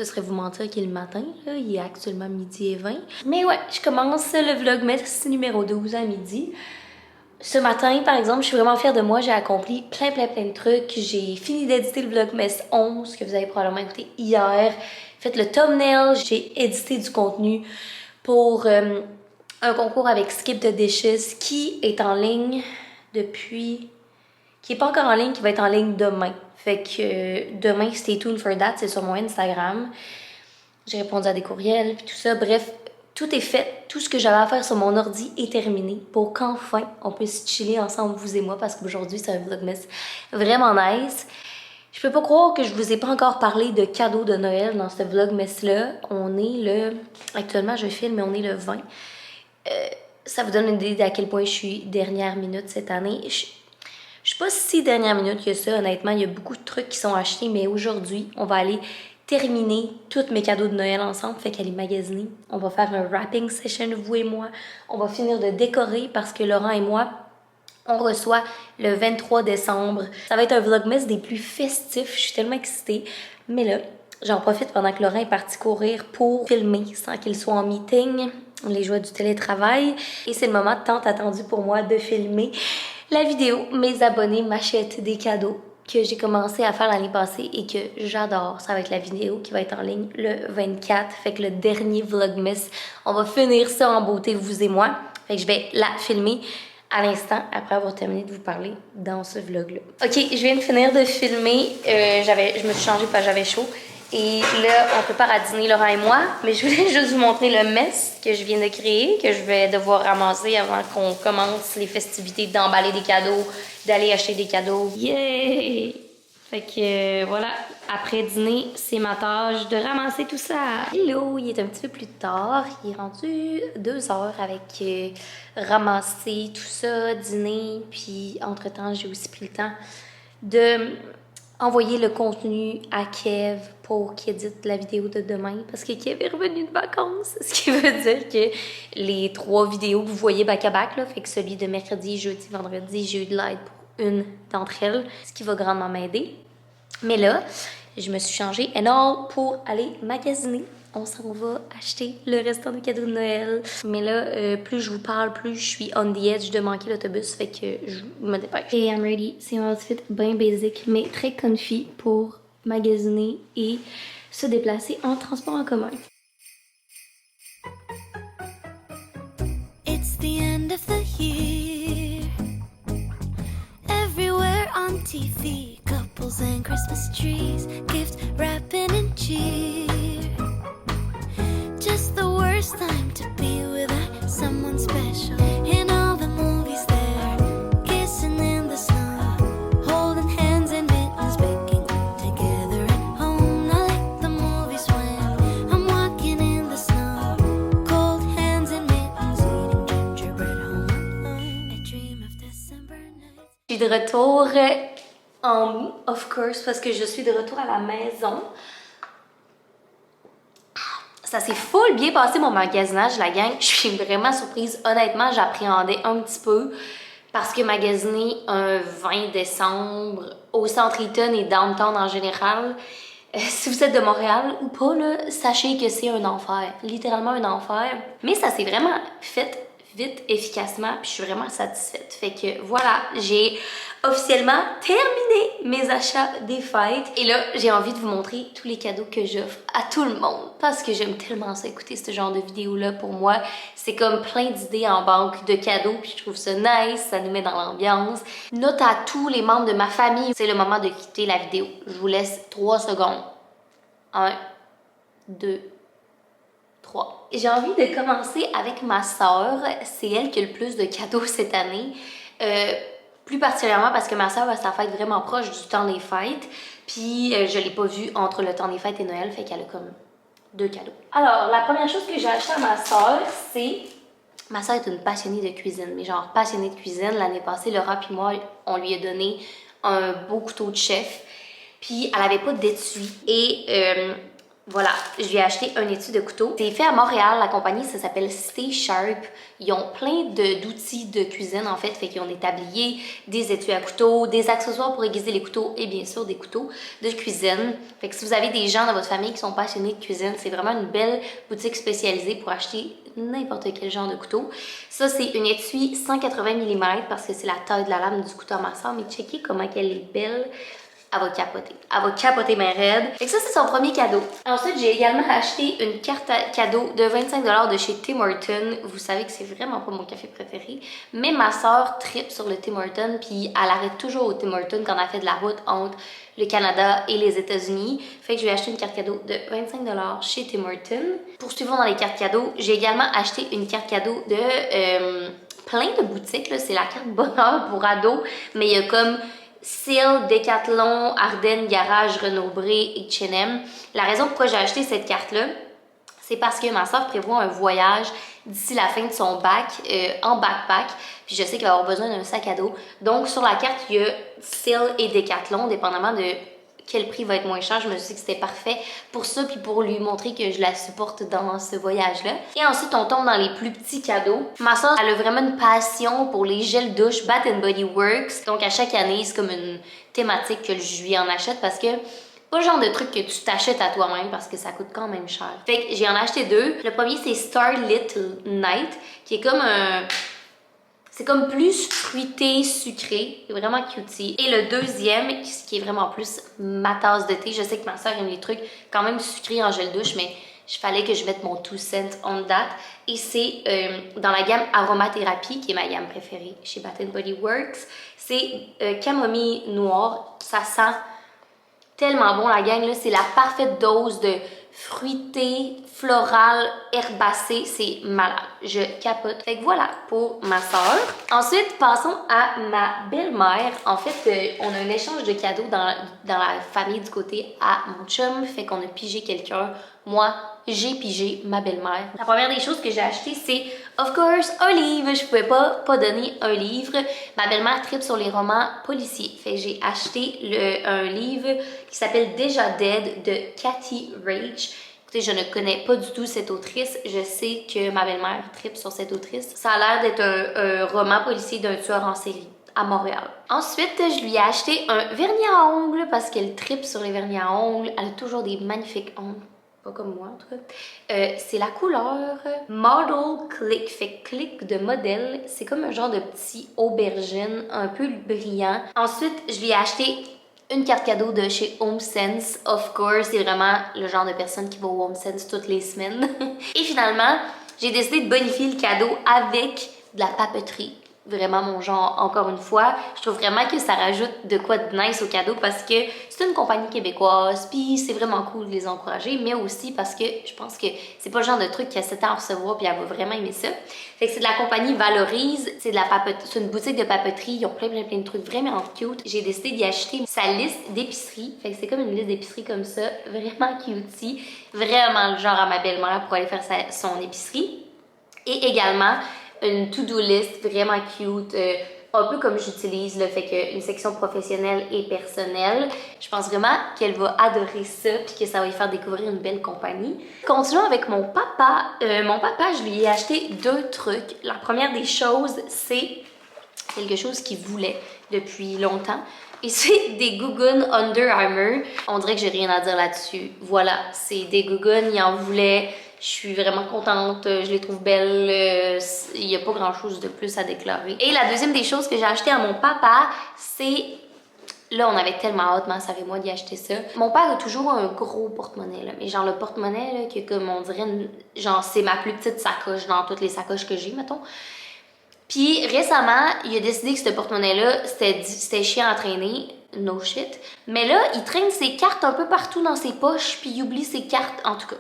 ce serait vous mentir qu'il est le matin, là. Il est actuellement 12h20. Mais ouais, je commence le Vlogmas numéro 12 à midi. Ce matin, par exemple, je suis vraiment fière de moi. J'ai accompli plein de trucs. J'ai fini d'éditer le Vlogmas 11, que vous avez probablement écouté hier. Fait le thumbnail. J'ai édité du contenu pour un concours avec Skip the Dishes qui est en ligne depuis... qui est pas encore en ligne, qui va être en ligne demain. Fait que demain, stay tuned for that. C'est sur mon Instagram. J'ai répondu à des courriels, puis tout ça. Bref, tout est fait. Tout ce que j'avais à faire sur mon ordi est terminé pour qu'enfin, on puisse chiller ensemble, vous et moi, parce qu'aujourd'hui, c'est un vlogmas vraiment nice. Je peux pas croire que je vous ai pas encore parlé de cadeaux de Noël dans ce vlogmas-là. On est le... Actuellement, je filme, mais on est le 20. Ça vous donne une idée d'à quel point je suis dernière minute cette année. Je suis pas si dernière minute que ça, honnêtement. Il y a beaucoup de trucs qui sont achetés, mais aujourd'hui, on va aller terminer tous mes cadeaux de Noël ensemble. Fait qu'aller magasiner. On va faire un wrapping session, vous et moi. On va finir de décorer parce que Laurent et moi, on reçoit le 23 décembre. Ça va être un vlogmas des plus festifs. Je suis tellement excitée. Mais là, j'en profite pendant que Laurent est parti courir pour filmer sans qu'il soit en meeting. Les joies du télétravail. Et c'est le moment tant attendu pour moi de filmer la vidéo. Mes abonnés m'achètent des cadeaux que j'ai commencé à faire l'année passée et que j'adore. Ça va être la vidéo qui va être en ligne le 24. Fait que le dernier vlogmas, on va finir ça en beauté, vous et moi. Fait que je vais la filmer à l'instant après avoir terminé de vous parler dans ce vlog-là. Ok, je viens de finir de filmer. Je me suis changée parce que j'avais chaud. Et là, on prépare à dîner, Laurent et moi. Mais je voulais juste vous montrer le mess que je viens de créer, que je vais devoir ramasser avant qu'on commence les festivités d'emballer des cadeaux, d'aller acheter des cadeaux. Yeah! Fait que voilà, après dîner, c'est ma tâche de ramasser tout ça. Hello, il est un petit peu plus tard. Il est rendu 2 heures avec ramasser tout ça, dîner. Puis entre-temps, j'ai aussi pris le temps de envoyer le contenu à Kev pour qu'il édite la vidéo de demain parce que Kev est revenu de vacances, ce qui veut dire que les 3 vidéos que vous voyez back-à-back, là, fait que celui de mercredi, jeudi, vendredi, j'ai eu de l'aide pour une d'entre elles, ce qui va grandement m'aider. Mais là, je me suis changée and all pour aller magasiner. On s'en va acheter le restant des cadeaux de Noël. Mais là, plus je vous parle, plus je suis on the edge de manquer l'autobus. Fait que je me dépêche. Et I'm ready. C'est un outfit bien basic, mais très comfy pour magasiner et se déplacer en transport en commun. It's the end of the year. Everywhere on TV, couples and Christmas trees, gift wrapping and cheer. Just the worst time to be without someone special. In all the movies there, kissing in the snow, holding hands and mittens, baking together at home. Not like the movies when I'm walking in the snow, cold hands and mittens, eating gingerbread home alone. I dream of December nights. Je suis de retour en mou, of course, parce que je suis de retour à la maison. Ça s'est full bien passé mon magasinage, la gang. Je suis vraiment surprise. Honnêtement, j'appréhendais un petit peu parce que magasiner un 20 décembre au centre Eaton et downtown en général, si vous êtes de Montréal ou pas, là, sachez que c'est un enfer. Littéralement un enfer. Mais ça s'est vraiment fait vite, efficacement, puis je suis vraiment satisfaite. Fait que voilà, j'ai officiellement terminé mes achats des fêtes. Et là, j'ai envie de vous montrer tous les cadeaux que j'offre à tout le monde parce que j'aime tellement ça écouter ce genre de vidéos-là. Pour moi, c'est comme plein d'idées en banque de cadeaux, puis je trouve ça nice, ça nous met dans l'ambiance. Note à tous les membres de ma famille, c'est le moment de quitter la vidéo. Je vous laisse 3 secondes. 1, 2, 3. J'ai envie de commencer avec ma sœur. C'est elle qui a le plus de cadeaux cette année. Plus particulièrement parce que ma sœur a sa fête vraiment proche du temps des fêtes. Puis je l'ai pas vue entre le temps des fêtes et Noël, fait qu'elle a comme 2 cadeaux. Alors, la première chose que j'ai acheté à ma sœur, c'est... Ma sœur est une passionnée de cuisine, mais genre passionnée de cuisine. L'année passée, Laura puis moi, on lui a donné un beau couteau de chef. Puis elle avait pas d'étui. Et Voilà, je lui ai acheté un étui de couteau. C'est fait à Montréal, la compagnie, ça s'appelle Stay Sharp. Ils ont plein d'outils de cuisine, en fait qu'ils ont des tabliers, des étuis à couteau, des accessoires pour aiguiser les couteaux et bien sûr des couteaux de cuisine. Fait que si vous avez des gens dans votre famille qui sont passionnés de cuisine, c'est vraiment une belle boutique spécialisée pour acheter n'importe quel genre de couteau. Ça, c'est une étui 180 mm parce que c'est la taille de la lame du couteau à ma soeur, mais checkez comment elle est belle. Elle va capoter. Elle va capoter ma raide. Fait que ça, c'est son premier cadeau. Ensuite, j'ai également acheté une carte cadeau de 25 $ de chez Tim Hortons. Vous savez que c'est vraiment pas mon café préféré. Mais ma soeur tripe sur le Tim Hortons, puis elle arrête toujours au Tim Hortons quand elle fait de la route entre le Canada et les États-Unis. Fait que je lui ai acheté une carte cadeau de 25 $ chez Tim Hortons. Poursuivons dans les cartes cadeaux. J'ai également acheté une carte cadeau de plein de boutiques. C'est la carte bonheur pour ados, mais il y a comme Seal, Decathlon, Ardennes, Garage, Renaud-Bré et H&M. La raison pourquoi j'ai acheté cette carte-là, c'est parce que ma soeur prévoit un voyage d'ici la fin de son bac en backpack. Puis je sais qu'elle va avoir besoin d'un sac à dos. Donc sur la carte, il y a Seal et Decathlon, dépendamment de quel prix va être moins cher. Je me suis dit que c'était parfait pour ça, puis pour lui montrer que je la supporte dans ce voyage-là. Et ensuite, on tombe dans les plus petits cadeaux. Ma soeur, elle a vraiment une passion pour les gels douche Bath Body Works. Donc à chaque année, c'est comme une thématique que je lui en achète parce que pas le genre de truc que tu t'achètes à toi-même parce que ça coûte quand même cher. Fait que j'ai en acheté deux. Le premier, c'est Starlit Night, qui est comme un... C'est comme plus fruité, sucré, c'est vraiment cutie. Et le deuxième, qui est vraiment plus ma tasse de thé, je sais que ma soeur aime les trucs quand même sucrés en gel douche, mais il fallait que je mette mon 2 cents on that. Et c'est dans la gamme Aromathérapie, qui est ma gamme préférée chez Bath Body Works. C'est camomille noire, ça sent tellement bon la gang, là, c'est la parfaite dose de fruité, floral, herbacé, c'est malade. Je capote. Fait que voilà pour ma soeur. Ensuite, passons à ma belle-mère. En fait, on a un échange de cadeaux dans la famille du côté à mon chum. Fait qu'on a pigé quelqu'un. Moi, j'ai pigé ma belle-mère. La première des choses que j'ai acheté, c'est, of course, un livre. Je pouvais pas donner un livre. Ma belle-mère tripe sur les romans policiers. Fait que j'ai acheté un livre qui s'appelle Déjà Dead de Kathy Rage. Écoutez, je ne connais pas du tout cette autrice. Je sais que ma belle-mère tripe sur cette autrice. Ça a l'air d'être un roman policier d'un tueur en série à Montréal. Ensuite, je lui ai acheté un vernis à ongles parce qu'elle tripe sur les vernis à ongles. Elle a toujours des magnifiques ongles. Pas comme moi en tout cas. C'est la couleur Model Click. Fait click de modèle. C'est comme un genre de petit aubergine un peu brillant. Ensuite, je lui ai acheté une carte cadeau de chez HomeSense. Of course, c'est vraiment le genre de personne qui va au HomeSense toutes les semaines. Et finalement, j'ai décidé de bonifier le cadeau avec de la papeterie. Vraiment mon genre, encore une fois. Je trouve vraiment que ça rajoute de quoi de nice au cadeau parce que c'est une compagnie québécoise, puis c'est vraiment cool de les encourager, mais aussi parce que je pense que c'est pas le genre de truc qu'elle s'attend à recevoir puis elle va vraiment aimer ça. Fait que c'est de la compagnie Valorise, c'est une boutique de papeterie, ils ont plein de trucs vraiment cute. J'ai décidé d'y acheter sa liste d'épicerie, fait que c'est comme une liste d'épicerie comme ça, vraiment cutie, vraiment le genre à ma belle-mère pour aller faire son épicerie. Et également une to-do list vraiment cute, un peu comme j'utilise, le fait qu'une section professionnelle et personnelle. Je pense vraiment qu'elle va adorer ça puis que ça va lui faire découvrir une belle compagnie. Continuons avec mon papa. Mon papa, je lui ai acheté deux trucs. La première des choses, c'est quelque chose qu'il voulait depuis longtemps. Et c'est des gougounes Under Armour. On dirait que j'ai rien à dire là-dessus. Voilà, c'est des gougounes, il en voulait. Je suis vraiment contente, je les trouve belles, il n'y a pas grand chose de plus à déclarer. Et la deuxième des choses que j'ai acheté à mon papa, c'est... Là, on avait tellement hâte, ma sœur et moi, d'y acheter ça. Mon père a toujours un gros porte-monnaie, là. Mais genre le porte-monnaie, là, que comme on dirait, genre c'est ma plus petite sacoche dans toutes les sacoches que j'ai, mettons. Puis récemment, il a décidé que ce porte-monnaie-là, c'était chiant à traîner. No shit. Mais là, il traîne ses cartes un peu partout dans ses poches, puis il oublie ses cartes, en tout cas.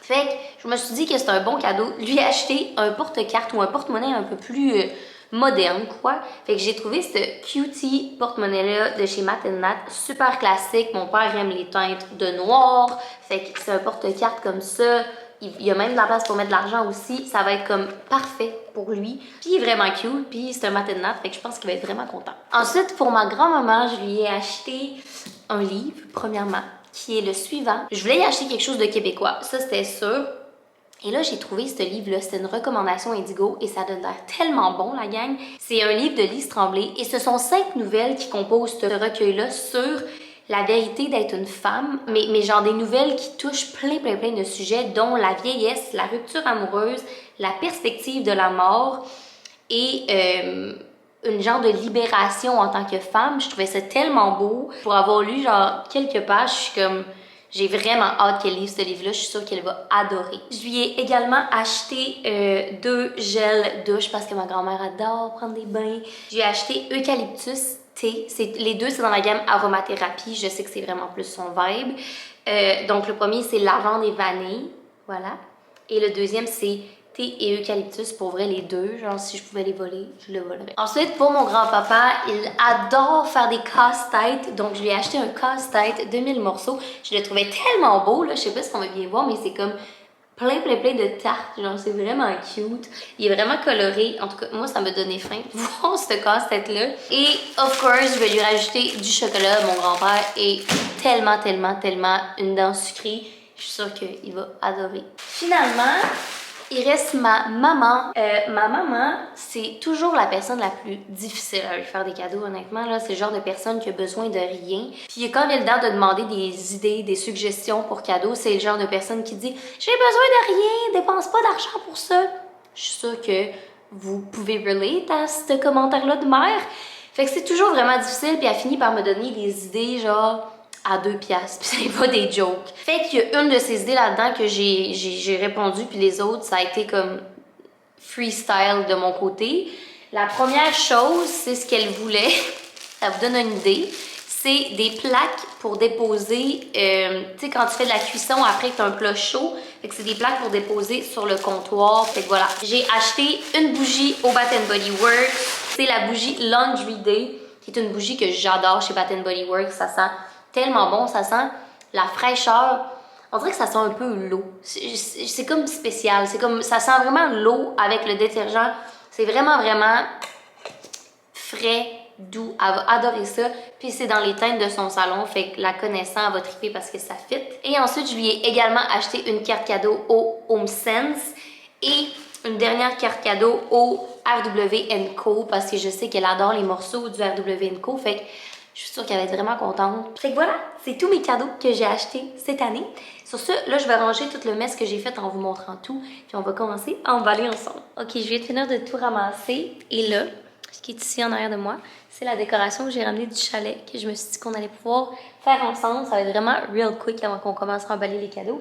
Fait que je me suis dit que c'était un bon cadeau. Lui acheter un porte-carte ou un porte-monnaie un peu plus moderne, quoi. Fait que j'ai trouvé ce cutie porte-monnaie-là de chez Matt Nat, super classique. Mon père aime les teintes de noir. Fait que c'est un porte-carte comme ça. Il y a même de la place pour mettre de l'argent aussi. Ça va être comme parfait pour lui. Puis il est vraiment cute. Puis c'est un Matt Nat. Fait que je pense qu'il va être vraiment content. Ensuite, pour ma grand-maman, je lui ai acheté un livre, premièrement. qui est le suivant. Je voulais y acheter quelque chose de québécois, ça c'était sûr. Et là, j'ai trouvé ce livre-là, c'était une recommandation Indigo et ça donne l'air tellement bon, la gang. C'est un livre de Lise Tremblay et ce sont 5 nouvelles qui composent ce recueil-là sur la vérité d'être une femme, mais genre des nouvelles qui touchent plein de sujets, dont la vieillesse, la rupture amoureuse, la perspective de la mort et une genre de libération en tant que femme. Je trouvais ça tellement beau. Pour avoir lu genre quelques pages, je suis comme... J'ai vraiment hâte qu'elle lise ce livre-là. Je suis sûre qu'elle va adorer. Je lui ai également acheté 2 gels douche parce que ma grand-mère adore prendre des bains. J'ai acheté Eucalyptus thé. Les deux, c'est dans la gamme aromathérapie. Je sais que c'est vraiment plus son vibe. Donc, le premier, c'est lavande et vanille. Voilà. Et le deuxième, c'est thé et eucalyptus. Pour vrai, les deux. Genre, si je pouvais les voler, je le volerais. Ensuite, pour mon grand-papa, il adore faire des casse-têtes. Donc, je lui ai acheté un casse-tête de 1000 morceaux. Je le trouvais tellement beau, là. Je sais pas si on va bien voir, mais c'est comme plein de tartes. Genre, c'est vraiment cute. Il est vraiment coloré. En tout cas, moi, ça m'a donné faim de voir ce casse-tête-là. Et, of course, je vais lui rajouter du chocolat. Mon grand-père est tellement une dent sucrée. Je suis sûre qu'il va adorer. Finalement, il reste ma maman. Ma maman, c'est toujours la personne la plus difficile à lui faire des cadeaux, honnêtement. Là, c'est le genre de personne qui a besoin de rien. Puis quand vient le temps de demander des idées, des suggestions pour cadeaux, c'est le genre de personne qui dit « J'ai besoin de rien, dépense pas d'argent pour ça. » Je suis sûre que vous pouvez relate à ce commentaire-là de mère. Fait que c'est toujours vraiment difficile, puis elle finit par me donner des idées genre à 2$, puis c'est pas des jokes. Fait qu'il y a une de ces idées là-dedans que j'ai répondu, puis les autres, ça a été comme freestyle de mon côté. La première chose, c'est ce qu'elle voulait, ça vous donne une idée, c'est des plaques pour déposer, tu sais, quand tu fais de la cuisson après que tu as un plat chaud, fait que c'est des plaques pour déposer sur le comptoir. Fait que voilà, j'ai acheté une bougie au Bath Body Works, c'est la bougie Laundry Day, qui est une bougie que j'adore chez Bath Body Works, ça sent tellement bon, ça sent la fraîcheur. On dirait que ça sent un peu l'eau. C'est comme spécial. C'est comme, ça sent vraiment l'eau avec le détergent. C'est vraiment frais, doux. Elle va adorer ça. Puis c'est dans les teintes de son salon. Fait que la connaissant, elle va triper parce que ça fit. Et ensuite, je lui ai également acheté une carte cadeau au Home Sense et une dernière carte cadeau au RW & Co parce que je sais qu'elle adore les morceaux du RW & Co. Fait que je suis sûre qu'elle va être vraiment contente. Fait que voilà, c'est tous mes cadeaux que j'ai achetés cette année. Sur ce, là, je vais ranger tout le mess que j'ai fait en vous montrant tout. Puis on va commencer à emballer ensemble. Ok, je viens de finir de tout ramasser. Et là, ce qui est ici en arrière de moi, c'est la décoration que j'ai ramenée du chalet, que je me suis dit qu'on allait pouvoir faire ensemble. Ça va être vraiment real quick avant qu'on commence à emballer les cadeaux.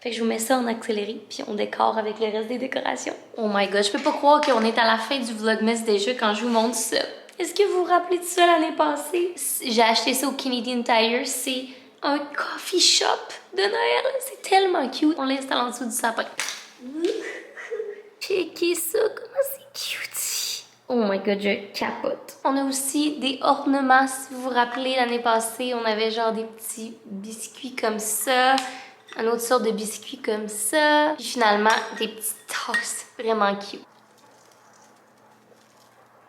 Fait que je vous mets ça en accéléré, puis on décore avec le reste des décorations. Oh my god, je peux pas croire qu'on est à la fin du vlogmas déjà quand je vous montre ça. Est-ce que vous vous rappelez de ça l'année passée? J'ai acheté ça au Canadian Tire. C'est un coffee shop de Noël. C'est tellement cute. On l'installe en dessous du sapin. Checkez ça, comment c'est cute. Oh my god, je capote. On a aussi des ornements. Si vous vous rappelez, l'année passée, on avait genre des petits biscuits comme ça. Une autre sorte de biscuits comme ça. Puis finalement, des petites tasses vraiment cute.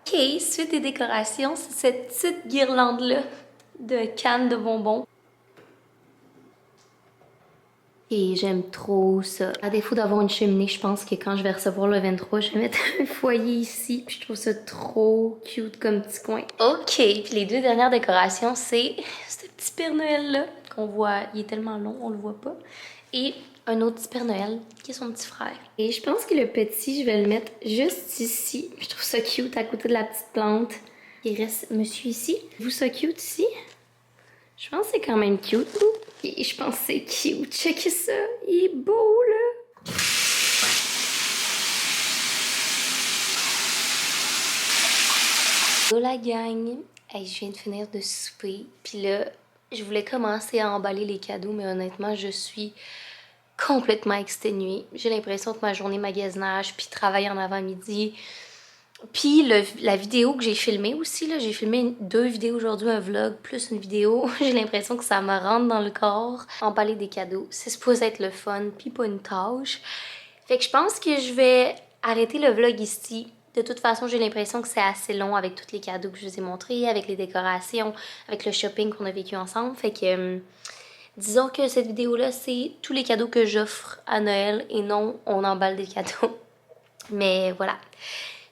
Ok, suite des décorations, c'est cette petite guirlande-là de cannes de bonbons. Et j'aime trop ça. À défaut d'avoir une cheminée, je pense que quand je vais recevoir le 23, je vais mettre un foyer ici. Puis je trouve ça trop cute comme petit coin. Ok, puis les deux dernières décorations, c'est ce petit Père Noël-là qu'on voit. Il est tellement long, on le voit pas. Et un autre petit Père Noël qui est son petit frère. Et je pense que le petit, je vais le mettre juste ici. Je trouve ça cute à côté de la petite plante. Il reste monsieur ici. Vous ça cute ici? Je pense que c'est quand même cute. Et je pense que c'est cute. Checkez ça. Il est beau, là. Yo la gang. Hey, je viens de finir de souper. Puis là, je voulais commencer à emballer les cadeaux, mais honnêtement, je suis complètement exténuée. J'ai l'impression que ma journée magasinage, puis travail en avant-midi, puis la vidéo que j'ai filmée aussi, là, j'ai filmé 2 vidéos aujourd'hui, un vlog plus une vidéo. J'ai l'impression que ça me rentre dans le corps. Emballer des cadeaux, c'est supposé être le fun, puis pas une tâche. Fait que je pense que je vais arrêter le vlog ici. De toute façon, j'ai l'impression que c'est assez long avec tous les cadeaux que je vous ai montrés, avec les décorations, avec le shopping qu'on a vécu ensemble. Fait que Disons que cette vidéo-là, c'est tous les cadeaux que j'offre à Noël et non, on emballe des cadeaux. Mais voilà.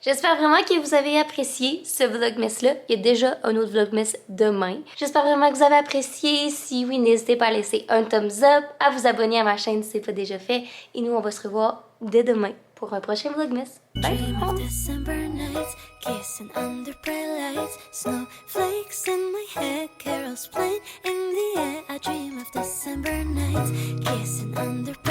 J'espère vraiment que vous avez apprécié ce vlogmas-là. Il y a déjà un autre vlogmas demain. J'espère vraiment que vous avez apprécié. Si oui, n'hésitez pas à laisser un thumbs up, à vous abonner à ma chaîne si ce n'est pas déjà fait. Et nous, on va se revoir dès demain pour un prochain vlogmas. Bye! Dream of December nights, kissing under bright lights, snowflakes in my hair, carols playing in the air. I dream of December nights, kissing under bright lights.